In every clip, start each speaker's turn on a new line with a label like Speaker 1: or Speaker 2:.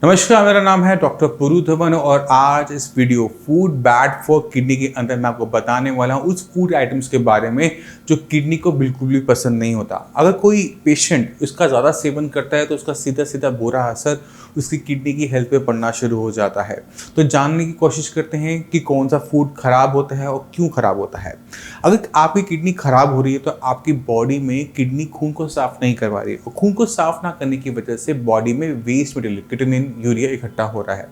Speaker 1: नमस्कार, मेरा नाम है डॉक्टर पुरु धवन और आज इस video food bad for kidney के अंदर मैं आपको बताने वाला हूँ उस फूड आइटम्स के बारे में जो किडनी को बिल्कुल भी पसंद नहीं होता। अगर कोई पेशेंट इसका ज़्यादा सेवन करता है तो उसका सीधा सीधा बुरा असर उसकी किडनी की हेल्थ पे पड़ना शुरू हो जाता है। तो जानने की कोशिश करते हैं कि कौन सा फूड खराब होता है और क्यों खराब होता है। अगर आपकी किडनी खराब हो रही है तो आपकी बॉडी में किडनी खून को साफ नहीं करवा रही है और खून को साफ ना करने की वजह से बॉडी में वेस्ट मटेरियल किडनी यूरिया इकट्ठा हो रहा है।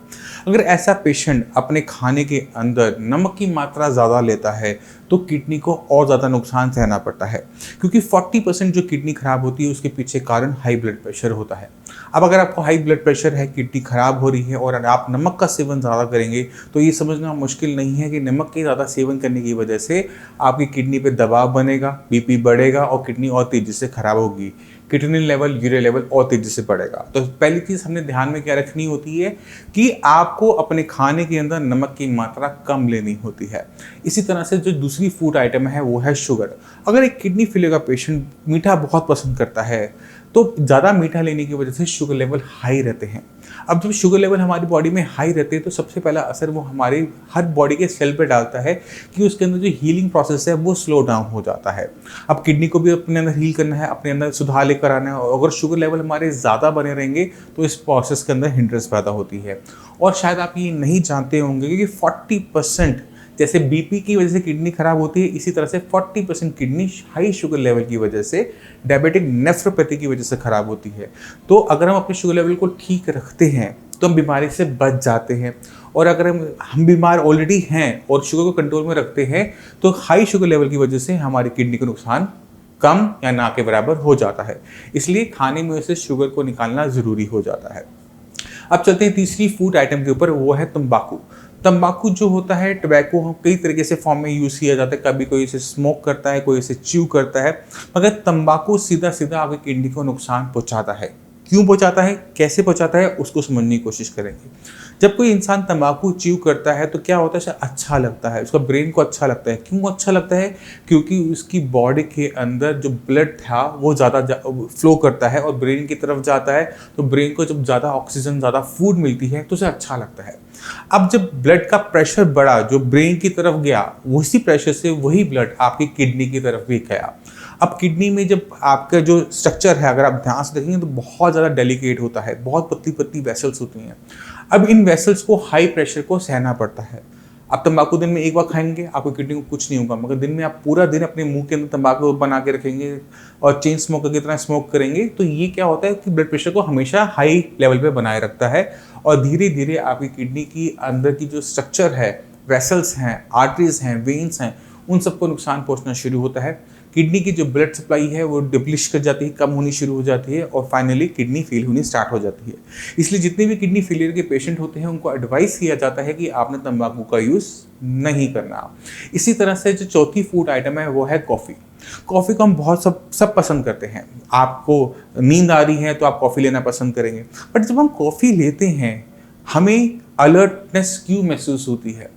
Speaker 1: अगर ऐसा पेशेंट अपने खाने के अंदर नमक की मात्रा ज़्यादा लेता है तो किडनी को और ज़्यादा नुकसान सहना पड़ता है, क्योंकि 40% जो किडनी खराब होती है उसके पीछे कारण हाई ब्लड प्रेशर होता है। अब अगर आपको हाई ब्लड प्रेशर है, किडनी खराब हो रही है और आप नमक का सेवन ज़्यादा करेंगे तो ये समझना मुश्किल नहीं है कि नमक के ज़्यादा सेवन करने की वजह से आपकी किडनी पे दबाव बनेगा, बीपी बढ़ेगा और किडनी और तेज़ी से खराब होगी। किडनी लेवल, यूरिया लेवल और तेज़ी से बढ़ेगा। तो पहली चीज़ हमने ध्यान में क्या रखनी होती है कि आपको अपने खाने के अंदर नमक की मात्रा कम लेनी होती है। इसी तरह से जो दूसरी फूड आइटम है वो है शुगर। अगर एक किडनी फेलियर का पेशेंट मीठा बहुत पसंद करता है तो ज़्यादा मीठा लेने की वजह से शुगर लेवल हाई रहते हैं। अब जब शुगर लेवल हमारी बॉडी में हाई रहते हैं तो सबसे पहला असर वो हमारे हर बॉडी के सेल पे डालता है कि उसके अंदर जो हीलिंग प्रोसेस है वो स्लो डाउन हो जाता है। अब किडनी को भी अपने अंदर हील करना है, अपने अंदर सुधार लेकर आना है और अगर शुगर लेवल हमारे ज़्यादा बने रहेंगे तो इस प्रोसेस के अंदर हिंड्रेंस पैदा होती है। और शायद आप ये नहीं जानते होंगे कि 40% जैसे बीपी की वजह से किडनी खराब होती है, इसी तरह से 40% किडनी हाई शुगर लेवल की वजह से डायबिटिक नेफ्रोपैथी की वजह से खराब होती है। तो अगर हम अपने शुगर लेवल को ठीक रखते हैं तो हम बीमारी से बच जाते हैं, और अगर हम बीमार ऑलरेडी हैं और शुगर को कंट्रोल में रखते हैं तो हाई शुगर लेवल की वजह से हमारी किडनी का नुकसान कम या ना के बराबर हो जाता है। इसलिए खाने में से शुगर को निकालना ज़रूरी हो जाता है। अब चलते हैं तीसरी फूड आइटम के ऊपर, वो है तंबाकू। तंबाकू जो होता है, टबैको कई तरीके से फॉर्म में यूज़ किया जाता है। कभी कोई इसे स्मोक करता है, कोई इसे च्यू करता है, मगर तंबाकू सीधा सीधा आपकी किडनी को नुकसान पहुंचाता है। क्यों पहुंचाता है, कैसे पहुंचाता है, उसको समझने की कोशिश करेंगे। जब कोई इंसान तंबाकू च्यू करता है तो क्या होता है, उसे अच्छा लगता है, उसका ब्रेन को अच्छा लगता है। क्यों अच्छा लगता है? क्योंकि उसकी बॉडी के अंदर जो ब्लड था वो ज़्यादा फ्लो करता है और ब्रेन की तरफ जाता है। तो ब्रेन को जब ज़्यादा ऑक्सीजन, ज़्यादा फूड मिलती है तो उसे अच्छा लगता है। अब जब ब्लड का प्रेशर बढ़ा, जो ब्रेन की तरफ गया, उसी प्रेशर से वही ब्लड आपकी किडनी की तरफ भी गया। अब किडनी में जब आपका जो स्ट्रक्चर है, अगर आप ध्यान से देखेंगे तो बहुत ज़्यादा डेलिकेट होता है, बहुत पतली पतली वेसल्स होती हैं। अब इन वेसल्स को हाई प्रेशर को सहना पड़ता है। आप तंबाकू दिन में एक बार खाएंगे, आपको किडनी को कुछ नहीं होगा, मगर दिन में आप पूरा दिन अपने मुंह के अंदर तंबाकू बना के रखेंगे और चेन स्मोकर की तरह स्मोक करेंगे तो ये क्या होता है कि ब्लड प्रेशर को हमेशा हाई लेवल पे बनाए रखता है और धीरे धीरे आपकी किडनी की अंदर की जो स्ट्रक्चर है, वेसल्स हैं, आर्टरीज हैं, वेन्स हैं, उन सबको नुकसान पहुंचना शुरू होता है। किडनी की जो ब्लड सप्लाई है वो डिप्लीट कर जाती है, कम होनी शुरू हो जाती है और फाइनली किडनी फेल होनी स्टार्ट हो जाती है। इसलिए जितने भी किडनी फेलियर के पेशेंट होते हैं उनको एडवाइस किया जाता है कि आपने तंबाकू का यूज़ नहीं करना। इसी तरह से जो चौथी फूड आइटम है वो है कॉफ़ी। कॉफ़ी को हम बहुत सब पसंद करते हैं। आपको नींद आ रही है तो आप कॉफ़ी लेना पसंद करेंगे, बट जब हम कॉफ़ी लेते हैं हमें अलर्टनेस क्यों महसूस होती है?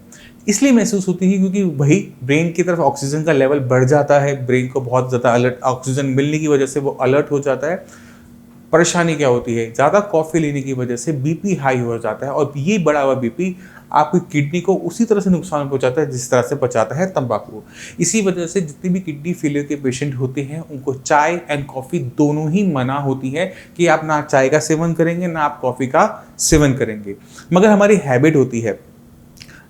Speaker 1: इसलिए महसूस होती है क्योंकि वही ब्रेन की तरफ ऑक्सीजन का लेवल बढ़ जाता है, ब्रेन को बहुत ज़्यादा अलर्ट ऑक्सीजन मिलने की वजह से वो अलर्ट हो जाता है। परेशानी क्या होती है, ज़्यादा कॉफ़ी लेने की वजह से बीपी हाई हो जाता है और ये बढ़ा हुआ बीपी आपकी किडनी को उसी तरह से नुकसान पहुंचाता है जिस तरह से पहुंचाता है तंबाकू। इसी वजह से जितने भी किडनी फेलियर के पेशेंट होते हैं उनको चाय एंड कॉफ़ी दोनों ही मना होती है कि आप ना चाय का सेवन करेंगे ना आप कॉफ़ी का सेवन करेंगे। मगर हमारी हैबिट होती है,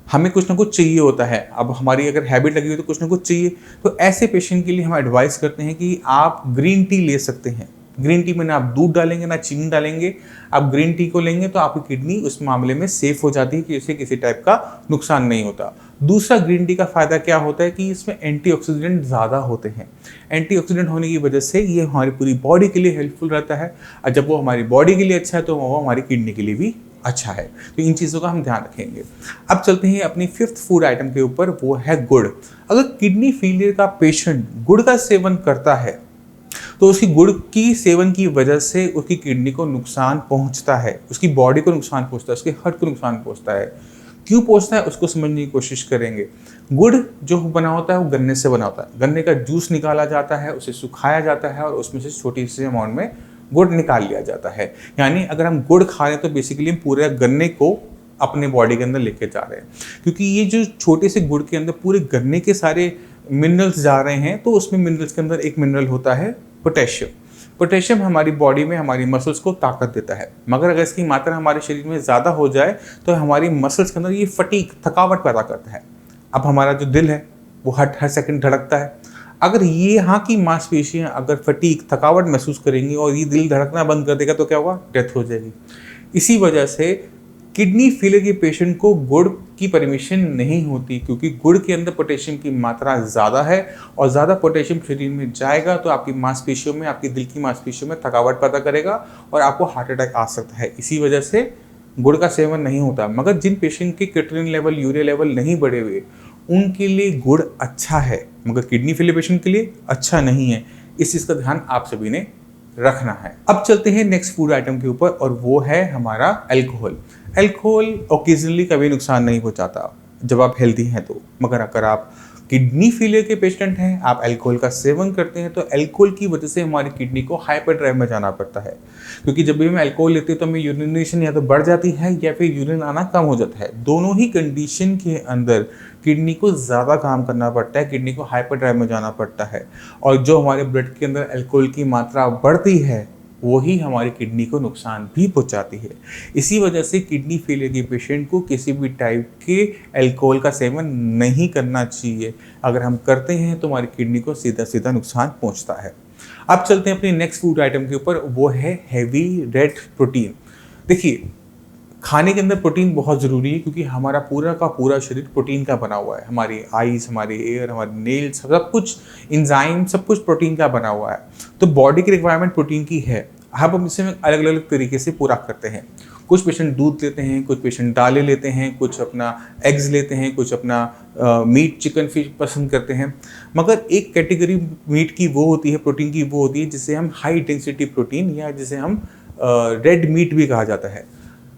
Speaker 1: हमें कुछ ना कुछ चाहिए होता है। अब हमारी अगर हैबिट लगी हुई तो कुछ ना कुछ चाहिए, तो ऐसे पेशेंट के लिए हम एडवाइस करते हैं कि आप ग्रीन टी ले सकते हैं। ग्रीन टी में ना आप दूध डालेंगे ना चीनी डालेंगे, आप ग्रीन टी को लेंगे तो आपकी किडनी उस मामले में सेफ हो जाती है कि इसे किसी टाइप का नुकसान नहीं होता। दूसरा, ग्रीन टी का फ़ायदा क्या होता है कि इसमें एंटीऑक्सीडेंट ज़्यादा होते हैं। एंटीऑक्सीडेंट होने की वजह से ये हमारी पूरी बॉडी के लिए हेल्पफुल रहता है और जब वो हमारी बॉडी के लिए अच्छा है तो वो हमारी किडनी के लिए भी अच्छा है। तो इन चीज़ों का हम ध्यान रखेंगे। अब चलते हैं अपनी फिफ्थ फूड आइटम के ऊपर, वो है गुड़। अगर किडनी फेलियर का पेशेंट गुड़ का सेवन करता है तो उसकी गुड़ की सेवन की वजह से उसकी किडनी को नुकसान पहुंचता है, उसकी बॉडी को नुकसान पहुंचता है, उसके हार्ट को नुकसान पहुंचता है। क्यों पहुंचता है उसको समझने की कोशिश करेंगे। गुड़ जो बना होता है वो गन्ने से बना होता है। गन्ने का जूस निकाला जाता है, उसे सुखाया जाता है और उसमें से छोटी सी अमाउंट में गुड़ निकाल लिया जाता है। यानी अगर हम गुड़ खा रहे हैं तो बेसिकली हम पूरे गन्ने को अपने बॉडी के अंदर लेके जा रहे हैं, क्योंकि ये जो छोटे से गुड़ के अंदर पूरे गन्ने के सारे मिनरल्स जा रहे हैं। तो उसमें मिनरल्स के अंदर एक मिनरल होता है पोटेशियम। पोटेशियम हमारी बॉडी में हमारी मसल्स को ताकत देता है, मगर अगर इसकी मात्रा हमारे शरीर में ज़्यादा हो जाए तो हमारी मसल्स के अंदर ये फटीग, थकावट पैदा करता है। अब हमारा जो दिल है वो हर सेकंड धड़कता है। अगर ये यहाँ की मांसपेशियाँ अगर फटीग, थकावट महसूस करेंगी और ये दिल धड़कना बंद कर देगा तो क्या होगा, डेथ हो जाएगी। इसी वजह से किडनी फेलियर के पेशेंट को गुड़ की परमिशन नहीं होती, क्योंकि गुड़ के अंदर पोटेशियम की मात्रा ज़्यादा है और ज़्यादा पोटेशियम शरीर में जाएगा तो आपकी मांसपेशियों में, आपकी दिल की मांसपेशियों में थकावट पैदा करेगा और आपको हार्ट अटैक आ सकता है। इसी वजह से गुड़ का सेवन नहीं होता। मगर जिन पेशेंट के क्रिएटिनिन लेवल, यूरिया लेवल नहीं बढ़े हुए, उनके लिए गुड़ अच्छा है, मगर किडनी फेलियर पेशेंट के लिए अच्छा नहीं है। इस चीज़ का ध्यान आप सभी ने रखना है। अब चलते हैं नेक्स्ट फूड आइटम के ऊपर, और वो है हमारा अल्कोहल। अल्कोहल ओकेजनली कभी नुकसान नहीं पहुंचाता जब आप हेल्दी हैं तो, मगर अगर आप किडनी फेलियर के पेशेंट हैं, आप अल्कोहल का सेवन करते हैं, तो अल्कोहल की वजह से हमारी किडनी को हाइपर ड्राइव में जाना पड़ता है। क्योंकि जब भी हम अल्कोहल लेते हैं तो हमें यूरिनेशन या तो बढ़ जाती है या फिर यूरिन आना कम हो जाता है। दोनों ही कंडीशन के अंदर किडनी को ज़्यादा काम करना पड़ता है, किडनी को हाइपर ड्राइव में जाना पड़ता है, और जो हमारे ब्लड के अंदर अल्कोहल की मात्रा बढ़ती है वही हमारी किडनी को नुकसान भी पहुंचाती है। इसी वजह से किडनी फेलियर के पेशेंट को किसी भी टाइप के अल्कोहल का सेवन नहीं करना चाहिए। अगर हम करते हैं तो हमारी किडनी को सीधा सीधा नुकसान पहुंचता है। अब चलते हैं अपने नेक्स्ट फूड आइटम के ऊपर, वो है हैवी रेड प्रोटीन। देखिए, खाने के अंदर प्रोटीन बहुत ज़रूरी है, क्योंकि हमारा पूरा का पूरा शरीर प्रोटीन का बना हुआ है। हमारी आईज, हमारे एयर, हमारे नेल्स, सब कुछ, इंजाइम, सब कुछ प्रोटीन का बना हुआ है। तो बॉडी की रिक्वायरमेंट प्रोटीन की है। हम इसे अलग अलग तरीके से पूरा करते हैं। कुछ पेशेंट दूध लेते हैं, कुछ पेशेंट दालें लेते हैं, कुछ अपना एग्स लेते हैं, कुछ अपना मीट, चिकन, फिश पसंद करते हैं। मगर एक कैटेगरी मीट की वो होती है, प्रोटीन की वो होती है जिसे हम हाई इंटेंसिटी प्रोटीन, या जिसे हम रेड मीट भी कहा जाता है।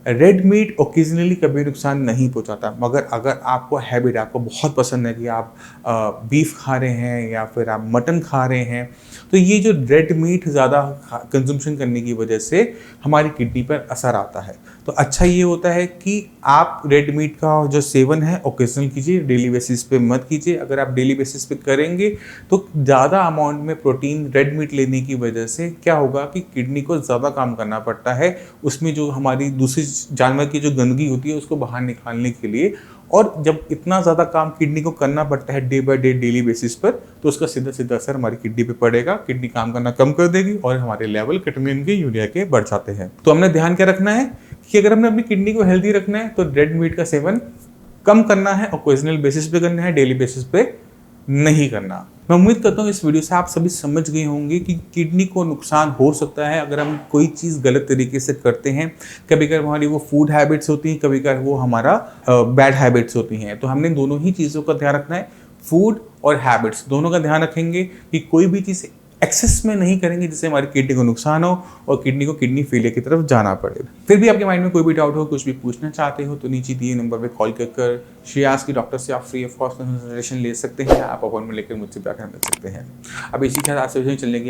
Speaker 1: रेड मीट ओकेजनली कभी नुकसान नहीं पहुंचाता, मगर अगर आपको हैबिट, आपको बहुत पसंद है कि आप बीफ खा रहे हैं या फिर आप मटन खा रहे हैं, तो ये जो रेड मीट ज़्यादा कंजम्पशन करने की वजह से हमारी किडनी पर असर आता है। तो अच्छा ये होता है कि आप रेड मीट का जो सेवन है ओकेजनल कीजिए, डेली बेसिस पे मत कीजिए। अगर आप डेली बेसिस पे करेंगे तो ज़्यादा अमाउंट में प्रोटीन रेड मीट लेने की वजह से क्या होगा कि किडनी को ज़्यादा काम करना पड़ता है, उसमें जो हमारी दूसरी जानवर की जो गंदगी होती है उसको बाहर निकालने के लिए। और जब इतना ज़्यादा काम किडनी को करना पड़ता है day by day, daily basis पर, तो उसका सीधा सीधा असर हमारी किडनी पे पड़ेगा। किडनी काम करना कम कर देगी और हमारे लेवल क्रिएटिनिन के, यूरिया के बढ़ जाते हैं। तो हमने ध्यान क्या रखना है कि अगर हमने अपनी किडनी को हेल्दी रखना है तो रेड मीट का सेवन कम करना है, ओकेजनल बेसिस पे करना है, डेली बेसिस पे नहीं करना। मैं उम्मीद करता हूँ इस वीडियो से आप सभी समझ गए होंगे कि किडनी को नुकसान हो सकता है अगर हम कोई चीज़ गलत तरीके से करते हैं। कभी कभी हमारी वो फूड हैबिट्स होती हैं, कभी कभी वो हमारा बैड हैबिट्स होती हैं। तो हमने दोनों ही चीज़ों का ध्यान रखना है, फूड और हैबिट्स दोनों का ध्यान रखेंगे कि कोई भी चीज़ एक्सेस में नहीं करेंगे जिससे हमारी किडनी को नुकसान हो और किडनी को किडनी फेलियर की तरफ जाना पड़े। फिर भी आपके माइंड में कोई भी डाउट हो, कुछ भी पूछना चाहते हो, तो नीचे दिए नंबर पे कॉल कर श्रेयास की डॉक्टर से आप फ्री ऑफ कॉस्ट कंसल्टेशन ले सकते हैं। आप अपॉइंटमेंट लेकर मुझसे जाकर मिल सकते हैं। अब इसी के साथ चलने की